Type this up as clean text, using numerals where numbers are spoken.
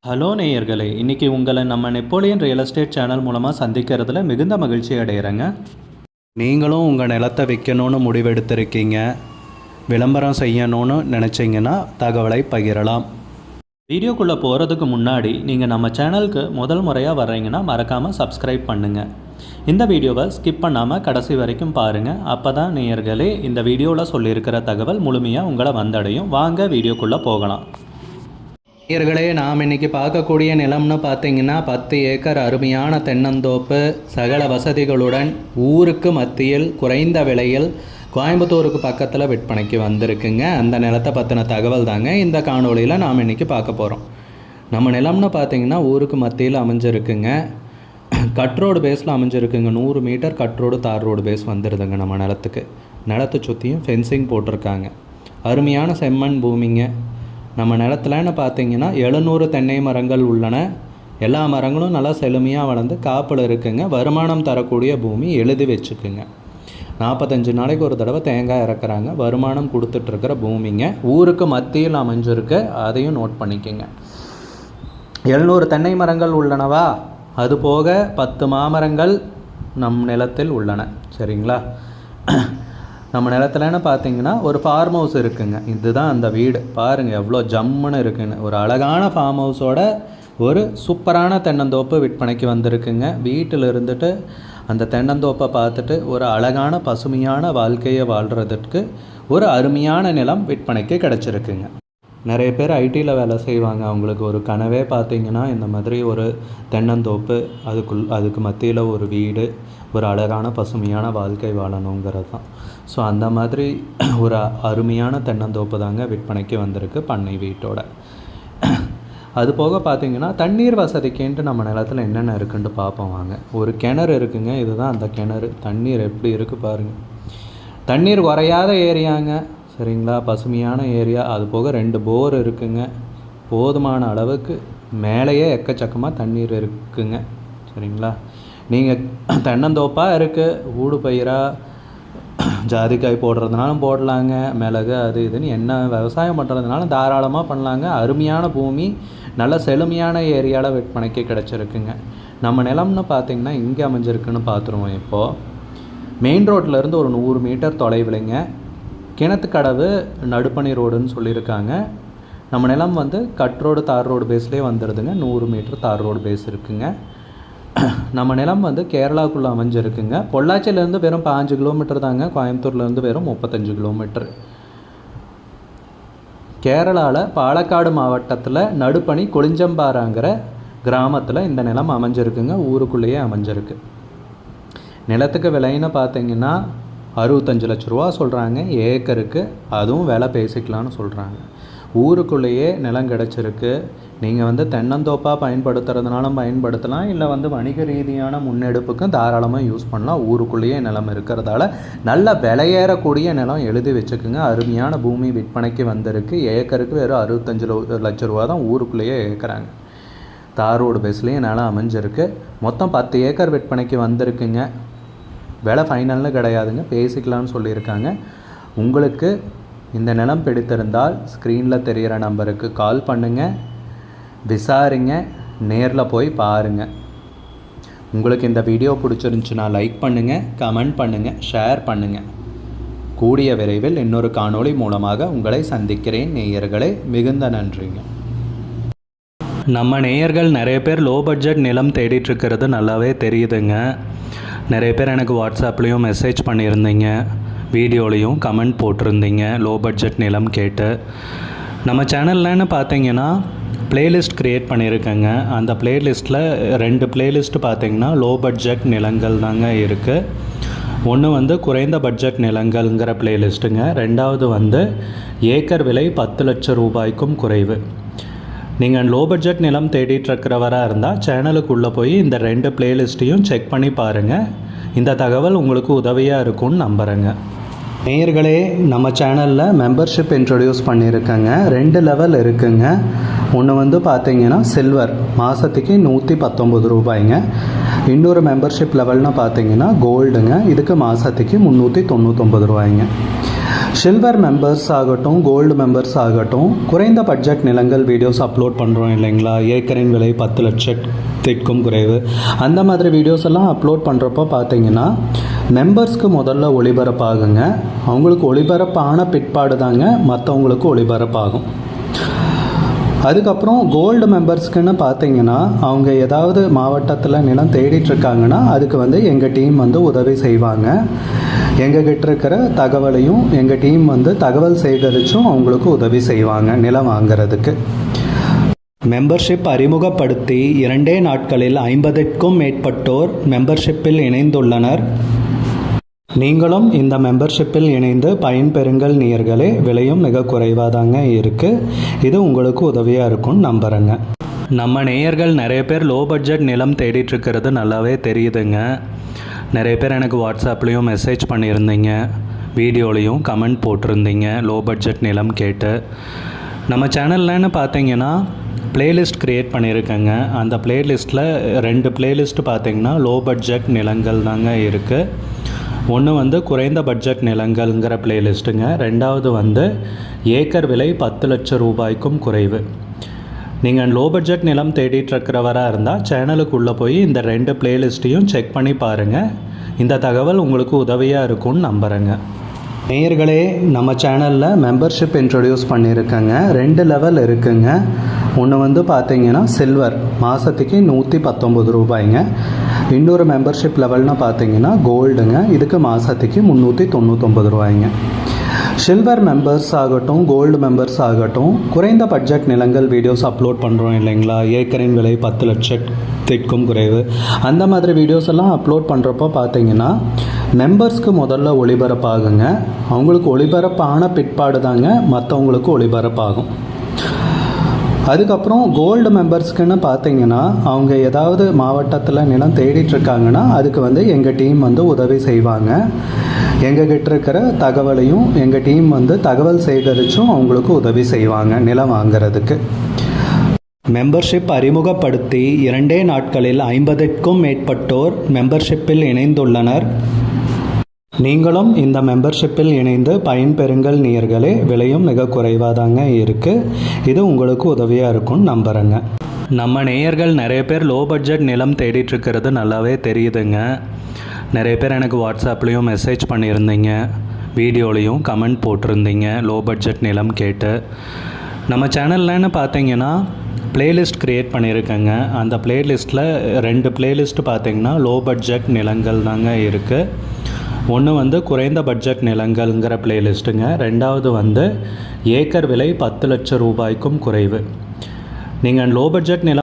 Hello நேயர்களே, இன்றைக்கி உங்களை நம்ம நெப்போலியன் ரியல் எஸ்டேட் சேனல் மூலமாக சந்திக்கிறதுல மிகுந்த மகிழ்ச்சி அடைகிறேங்க. நீங்களும் உங்கள் நிலத்தை விற்கணும்னு முடிவெடுத்திருக்கீங்க, விளம்பரம் செய்யணும்னு நினச்சிங்கன்னா தகவலை பகிரலாம். வீடியோக்குள்ளே போகிறதுக்கு முன்னாடி நீங்கள் நம்ம சேனலுக்கு முதல் முறையாக வர்றீங்கன்னா மறக்காமல் சப்ஸ்கிரைப் பண்ணுங்கள். இந்த வீடியோவை ஸ்கிப் பண்ணாமல் கடைசி வரைக்கும் பாருங்கள். அப்போ தான் நேயர்களே இந்த வீடியோவில் சொல்லியிருக்கிற தகவல் முழுமையாக உங்களை வந்தடையும். வாங்க வீடியோக்குள்ளே போகலாம். நேயர்களே, நாம் இன்றைக்கி பார்க்கக்கூடிய நிலம்னு பார்த்தீங்கன்னா 10 ஏக்கர் அருமையான தென்னந்தோப்பு, சகல வசதிகளுடன் ஊருக்கு மத்தியில் குறைந்த விலையில் கோயம்புத்தூருக்கு பக்கத்தில் விற்பனைக்கு வந்திருக்குங்க. அந்த நிலத்தை பற்றின தகவல் தாங்க இந்த காணொலியில் நாம் இன்றைக்கி பார்க்க போகிறோம். நம்ம நிலம்னு பார்த்தீங்கன்னா ஊருக்கு மத்தியில் அமைஞ்சிருக்குங்க. கட் ரோடு பேஸில் அமைஞ்சிருக்குங்க. 100 மீட்டர் கட் ரோடு தார் ரோடு பேஸ் வந்துடுதுங்க. நம்ம நிலத்தை சுற்றியும் ஃபென்சிங் போட்டிருக்காங்க. அருமையான செம்மண் பூமிங்க. நம்ம நிலத்துலன்னு பார்த்தீங்கன்னா 700 தென்னை மரங்கள் உள்ளன. எல்லா மரங்களும் நல்லா செழுமையாக வளர்ந்து காப்பில் இருக்குங்க. வருமானம் தரக்கூடிய பூமி, எழுதி வச்சுக்குங்க. 45 நாளைக்கு ஒரு தடவை தேங்காய் இறக்குறாங்க. வருமானம் கொடுத்துட்ருக்கிற பூமிங்க. ஊருக்கு மத்தியில் அமைஞ்சிருக்கு, அதையும் நோட் பண்ணிக்கோங்க. 700 தென்னை மரங்கள் உள்ளனவா? அது போக 10 மாமரங்கள் நம் நிலத்தில் உள்ளன. சரிங்களா? நம்ம நிலத்துலன்னு பார்த்தீங்கன்னா ஒரு ஃபார்ம் ஹவுஸ் இருக்குங்க. இதுதான் அந்த வீடு. பாருங்கள் எவ்வளோ ஜம்முன்னு இருக்குன்னு. ஒரு அழகான ஃபார்ம் ஹவுஸோட ஒரு சூப்பரான தென்னந்தோப்பு விற்பனைக்கு வந்திருக்குங்க. வீட்டில் இருந்துட்டு அந்த தென்னந்தோப்பை பார்த்துட்டு ஒரு அழகான பசுமையான வாழ்க்கையை வாழ்கிறதுக்கு ஒரு அருமையான நிலம் விற்பனைக்கு கிடச்சிருக்குங்க. நிறைய பேர் ஐடியில் வேலை செய்வாங்க. அவங்களுக்கு ஒரு கனவே பார்த்திங்கன்னா இந்த மாதிரி ஒரு தென்னந்தோப்பு, அதுக்கு மத்தியில் ஒரு வீடு, ஒரு அழகான பசுமையான வாழ்க்கை வாழணுங்கிறது தான். ஸோ அந்த மாதிரி ஒரு அருமையான தென்னந்தோப்பு தாங்க விற்பனைக்கு வந்திருக்கு பண்ணை வீட்டோட. அது போக பார்த்திங்கன்னா தண்ணீர் வசதிக்குன்ட்டு நம்ம நிலத்தில் என்னென்ன இருக்குன்ட்டு பார்ப்போம் வாங்க. ஒரு கிணறு இருக்குங்க. இதுதான் அந்த கிணறு. தண்ணீர் எப்படி இருக்குது பாருங்கள். தண்ணீர் குறையாத ஏரியாங்க. சரிங்களா? பசுமையான ஏரியா. அது போக 2 போர் இருக்குங்க. போதுமான அளவுக்கு மேலேயே எக்கச்சக்கமாக தண்ணீர் இருக்குங்க. சரிங்களா? நீங்கள் தென்னந்தோப்பாக இருக்குது, ஊடு பயிராக ஜாதிக்காய் போடுறதுனாலும் போடலாங்க, மிளகு அது இதுன்னு என்ன விவசாயம் பண்ணுறதுனாலும் தாராளமாக பண்ணலாங்க. அருமையான பூமி, நல்ல செழுமையான ஏரியாவில் விற்பனைக்கு கிடச்சிருக்குங்க. நம்ம நிலம்னு பார்த்திங்கன்னா இங்கே அமைஞ்சிருக்குன்னு பார்த்துருவோம். இப்போது மெயின் ரோட்லேருந்து ஒரு 100 மீட்டர் தொலைவிலைங்க. கிணத்துக்கடவு நடுப்பணி ரோடுன்னு சொல்லியிருக்காங்க. நம்ம நிலம் கட் ரோடு தார் ரோடு பேஸ்லேயே வந்துடுதுங்க. 100 மீட்டர் தார் ரோடு பேஸ் இருக்குங்க. நம்ம நிலம் கேரளாவுக்குள்ளே அமைஞ்சிருக்குங்க. பொள்ளாச்சியிலேருந்து வெறும் 5 கிலோமீட்டர் தாங்க. கோயம்புத்தூர்லேருந்து வெறும் 35 கிலோமீட்டர். கேரளாவில் பாலக்காடு மாவட்டத்தில் நடுப்பணி கொளிஞ்சம்பாறாங்கிற கிராமத்தில் இந்த நிலம் அமைஞ்சிருக்குங்க. ஊருக்குள்ளேயே அமைஞ்சிருக்கு. நிலத்துக்கு விலைன்னு பார்த்தீங்கன்னா 65 லட்ச ரூபா சொல்கிறாங்க ஏக்கருக்கு. அதுவும் விலை பேசிக்கலான்னு சொல்கிறாங்க. ஊருக்குள்ளேயே நிலம் கிடச்சிருக்கு. நீங்கள் தென்னந்தோப்பாக பயன்படுத்துறதுனாலும் பயன்படுத்தலாம், இல்லை வணிக ரீதியான முன்னெடுப்புக்கும் தாராளமாக யூஸ் பண்ணலாம். ஊருக்குள்ளேயே நிலம் இருக்கிறதால நல்ல விலையேறக்கூடிய நிலம், எழுதி வச்சுக்குங்க. அருமையான பூமி விற்பனைக்கு வந்திருக்கு. ஏக்கருக்கு வெறும் 65 லட்ச ரூபா தான் ஊருக்குள்ளேயே ஏற்கிறாங்க. தார் ரோடு பேஸ்லேயே நிலம் அமைஞ்சிருக்கு. மொத்தம் 10 ஏக்கர் விற்பனைக்கு வந்திருக்குங்க. விலை ஃபைனல்னு கிடையாதுங்க, பேசிக்கலான்னு சொல்லியிருக்காங்க. உங்களுக்கு இந்த நிலம் பிடித்திருந்தால் ஸ்க்ரீனில் தெரிகிற நம்பருக்கு கால் பண்ணுங்கள், விசாரிங்க, நேரில் போய் பாருங்கள். உங்களுக்கு இந்த வீடியோ பிடிச்சிருந்துச்சுன்னா லைக் பண்ணுங்கள், கமெண்ட் பண்ணுங்கள், ஷேர் பண்ணுங்கள். கூடிய விரைவில் இன்னொரு காணொளி மூலமாக உங்களை சந்திக்கிறேன் நேயர்களே. மிகுந்த நன்றிங்க. நம்ம நேயர்கள் நிறைய பேர் லோ பட்ஜெட் நிலம் தேடிட்டுருக்கிறது நல்லாவே தெரியுதுங்க. நிறைய பேர் எனக்கு வாட்ஸ்அப்லேயும் மெசேஜ் பண்ணியிருந்தீங்க, வீடியோலையும் கமெண்ட் போட்டிருந்தீங்க லோ பட்ஜெட் நிலம் கேட்டு. நம்ம சேனல்லன்னு பார்த்தீங்கன்னா ப்ளேலிஸ்ட் க்ரியேட் பண்ணியிருக்கேங்க. அந்த ப்ளேலிஸ்ட்டில் 2 ப்ளேலிஸ்ட்டு பார்த்தீங்கன்னா லோ பட்ஜெட் நிலங்கள் தாங்க இருக்குது. ஒன்று குறைந்த பட்ஜெட் நிலங்கள்ங்கிற ப்ளேலிஸ்ட்டுங்க. 2வது ஏக்கர் விலை 10 லட்சம் ரூபாய்க்கும் குறைவு. நீங்கள் லோ பட்ஜெட் நிலம் தேடிட்டுருக்கிறவராக இருந்தால் சேனலுக்குள்ளே போய் இந்த 2 ப்ளேலிஸ்ட்டையும் செக் பண்ணி பாருங்கள். இந்த தகவல் உங்களுக்கு உதவியாக இருக்கும்னு நம்புகிறேங்க. நேயர்களே, நம்ம சேனலில் மெம்பர்ஷிப் இன்ட்ரடியூஸ் பண்ணியிருக்கேங்க. 2 லெவல் இருக்குங்க. ஒன்று பார்த்தீங்கன்னா சில்வர், மாதத்துக்கு 119 ரூபாய்ங்க. இன்னொரு மெம்பர்ஷிப் லெவல்னு பார்த்தீங்கன்னா கோல்டுங்க. இதுக்கு மாதத்துக்கு 399 ரூபாய்ங்க. சில்வர் மெம்பர்ஸ் ஆகட்டும், கோல்டு மெம்பர்ஸ் ஆகட்டும், குறைந்த பட்ஜெட் நிலங்கள் வீடியோஸ் அப்லோட் பண்ணுறோம் இல்லைங்களா, ஏக்கரின் விலை 10 லட்சத்திற்கும் குறைவு, அந்த மாதிரி வீடியோஸ் எல்லாம் அப்லோட் பண்ணுறப்போ பார்த்தீங்கன்னா மெம்பர்ஸ்க்கு முதல்ல ஒளிபரப்பாகுங்க. அவங்களுக்கு ஒளிபரப்பான பிற்பாடு தாங்க மற்றவங்களுக்கு ஒளிபரப்பாகும். அதுக்கப்புறம் கோல்டு மெம்பர்ஸ்க்குன்னு பார்த்தீங்கன்னா அவங்க ஏதாவது மாவட்டத்தில் நிலம் தேடிட்டுருக்காங்கன்னா அதுக்கு எங்கள் டீம் உதவி செய்வாங்க. எங்ககிட்ட இருக்கிற தகவலையும் எங்கள் டீம் தகவல் சேகரித்தும் அவங்களுக்கு உதவி செய்வாங்க நிலம் வாங்கிறதுக்கு. மெம்பர்ஷிப் அறிமுகப்படுத்தி 2 நாட்களில் 50க்கும் மேற்பட்டோர் மெம்பர்ஷிப்பில் இணைந்துள்ளனர். நீங்களும் இந்த மெம்பர்ஷிப்பில் இணைந்து பயன்பெறுங்கள் நேயர்களே. விலையும் மிக குறைவாக தாங்க இருக்குது. இது உங்களுக்கு உதவியாக இருக்கும்னு நம்புகிறேங்க. நம்ம நேயர்கள் நிறைய பேர் லோ பட்ஜெட் நிலம் தேடிட்டுருக்கிறது நல்லாவே தெரியுதுங்க. நிறைய பேர் எனக்கு வாட்ஸ்அப்லேயும் மெசேஜ் பண்ணியிருந்தீங்க, வீடியோலையும் கமெண்ட் போட்டிருந்தீங்க லோ பட்ஜெட் நிலம் கேட்டு. நம்ம சேனல்லன்னு பார்த்தீங்கன்னா பிளேலிஸ்ட் க்ரியேட் பண்ணியிருக்கேங்க. அந்த பிளேலிஸ்ட்டில் 2 பிளேலிஸ்ட் பார்த்தீங்கன்னா லோ பட்ஜெட் நிலங்கள் தாங்க இருக்குது. ஒன்று குறைந்த பட்ஜெட் நிலங்கள்ங்கிற பிளேலிஸ்ட்டுங்க. ரெண்டாவது ஏக்கர் விலை 10 லட்சம் ரூபாய்க்கும் குறைவு. நீங்கள் லோ பட்ஜெட் நிலம் தேடிட்டுருக்கிறவராக இருந்தால் சேனலுக்குள்ளே போய் இந்த 2 பிளேலிஸ்ட்டையும் செக் பண்ணி பாருங்கள். இந்த தகவல் உங்களுக்கு உதவியாக இருக்கும்னு நம்புகிறேங்க. நேயர்களே, நம்ம சேனலில் மெம்பர்ஷிப் இன்ட்ரடியூஸ் பண்ணியிருக்கேங்க. 2 லெவல் இருக்குங்க. ஒன்று பார்த்தீங்கன்னா சில்வர், மாதத்துக்கு 119 ரூபாய்ங்க. இன்னொரு மெம்பர்ஷிப் லெவல்னு பார்த்தீங்கன்னா கோல்டுங்க. இதுக்கு மாதத்துக்கு 399 ரூபாய்ங்க. சில்வர் மெம்பர்ஸ் ஆகட்டும், கோல்டு மெம்பர்ஸ் ஆகட்டும், குறைந்த பட்ஜெட் நிலங்கள் வீடியோஸ் அப்லோட் பண்ணுறோம் இல்லைங்களா, ஏக்கரின் விலை 10 லட்சத்திற்கும் குறைவு, அந்த மாதிரி வீடியோஸ் எல்லாம் அப்லோட் பண்ணுறப்போ பார்த்தீங்கன்னா மெம்பர்ஸ்க்கு முதல்ல ஒளிபரப்பாகுங்க. அவங்களுக்கு ஒளிபரப்பான பிற்பாடு தாங்க மற்றவங்களுக்கு ஒளிபரப்பாகும். அதுக்கப்புறம் கோல்டு மெம்பர்ஸ்க்குன்னு பார்த்தீங்கன்னா அவங்க ஏதாவது மாவட்டத்தில் நிலம் தேடிட்டுருக்காங்கன்னா அதுக்கு எங்கள் டீம் உதவி செய்வாங்க. எங்ககிட்ட இருக்கிற தகவலையும் எங்கள் டீம் தகவல் சேகரித்தும் அவங்களுக்கு உதவி செய்வாங்க நிலம் வாங்கிறதுக்கு. மெம்பர்ஷிப் அறிமுகப்படுத்தி 2 நாட்களில் 50க்கும் மேற்பட்டோர் மெம்பர்ஷிப்பில் இணைந்துள்ளனர். நீங்களும் இந்த மெம்பர்ஷிப்பில் இணைந்து பயன்பெறுங்கள் நேயர்களே. விலையும் மிக குறைவாக தாங்க இருக்குது. இது உங்களுக்கு உதவியாக இருக்கும்னு நம்புகிறேங்க. நம்ம நேயர்கள் நிறைய பேர் லோ பட்ஜெட் நிலம் தேடிட்டுருக்கிறது நல்லாவே தெரியுதுங்க. நிறைய பேர் எனக்கு வாட்ஸ்அப்லேயும் மெசேஜ் பண்ணியிருந்தீங்க, வீடியோலையும் கமெண்ட் போட்டிருந்தீங்க லோ பட்ஜெட் நிலம் கேட்டு. நம்ம சேனல்லன்னு பார்த்தீங்கன்னா பிளேலிஸ்ட் க்ரியேட் பண்ணியிருக்கேங்க. அந்த பிளேலிஸ்ட்டில் 2 பிளேலிஸ்ட் பார்த்தீங்கன்னா லோ பட்ஜெட் நிலங்கள் தாங்க இருக்குது. ஒன்று குறைந்த பட்ஜெட் நிலங்கள்ங்கிற பிளேலிஸ்ட்டுங்க. ரெண்டாவது ஏக்கர் விலை 10 லட்சம் ரூபாய்க்கும் குறைவு. நீங்கள் லோ பட்ஜெட் நிலம்